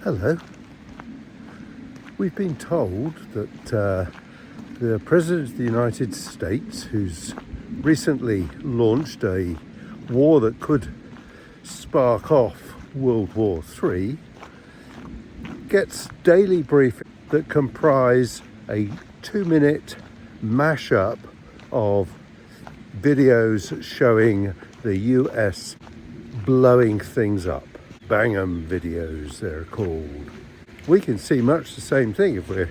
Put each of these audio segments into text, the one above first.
Hello. We've been told that the President of the United States, who's recently launched a war that could spark off World War III, gets daily briefings that comprise a 2-minute mashup of videos showing the US blowing things up. Bang-em videos, they're called. We can see much the same thing if we're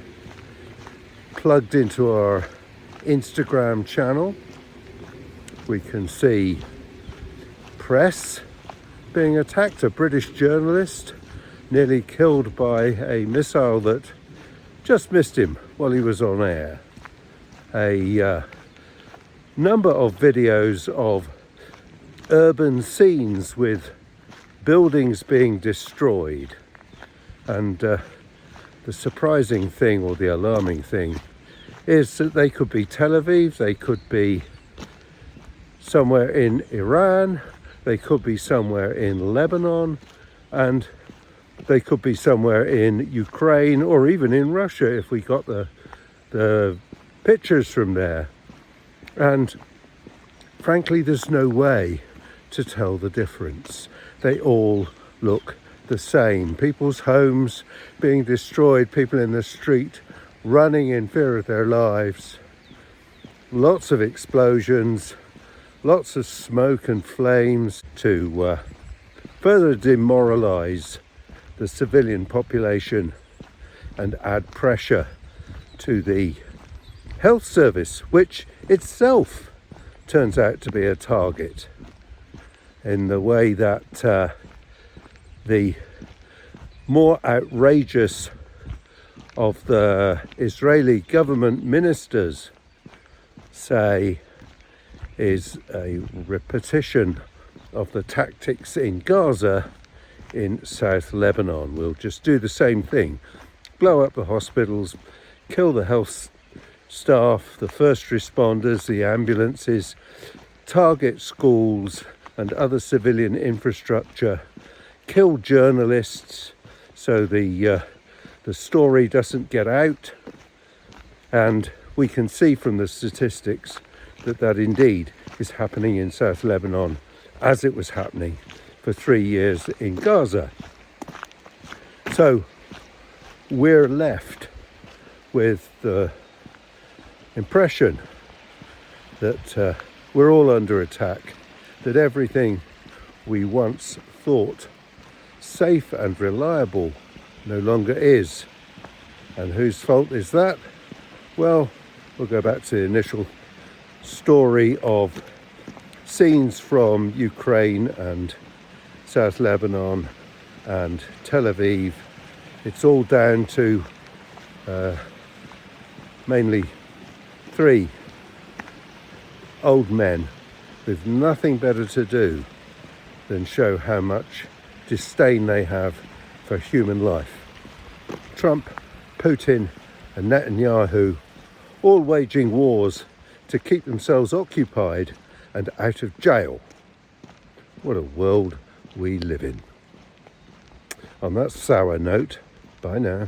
plugged into our Instagram channel. We can see press being attacked, a British journalist nearly killed by a missile that just missed him while he was on air. A number of videos of urban scenes with buildings being destroyed. And the surprising thing, or the alarming thing, is that they could be Tel Aviv, they could be somewhere in Iran, they could be somewhere in Lebanon, and they could be somewhere in Ukraine or even in Russia if we got the pictures from there. And frankly, there's no way to tell the difference. They all look the same. People's homes being destroyed, people in the street running in fear of their lives, lots of explosions, lots of smoke and flames to further demoralize the civilian population and add pressure to the health service, which itself turns out to be a target, in the way that the more outrageous of the Israeli government ministers say is a repetition of the tactics in Gaza in South Lebanon. We'll just do the same thing, blow up the hospitals, kill the health staff, the first responders, the ambulances, target schools and other civilian infrastructure, kill journalists so the story doesn't get out. And we can see from the statistics that indeed is happening in South Lebanon, as it was happening for 3 years in Gaza. So we're left with the impression that we're all under attack, that everything we once thought safe and reliable no longer is. And whose fault is that? Well, we'll go back to the initial story of scenes from Ukraine and South Lebanon and Tel Aviv. It's all down to mainly 3 old men with nothing better to do than show how much disdain they have for human life. Trump, Putin and Netanyahu, all waging wars to keep themselves occupied and out of jail. What a world we live in. On that sour note, bye now.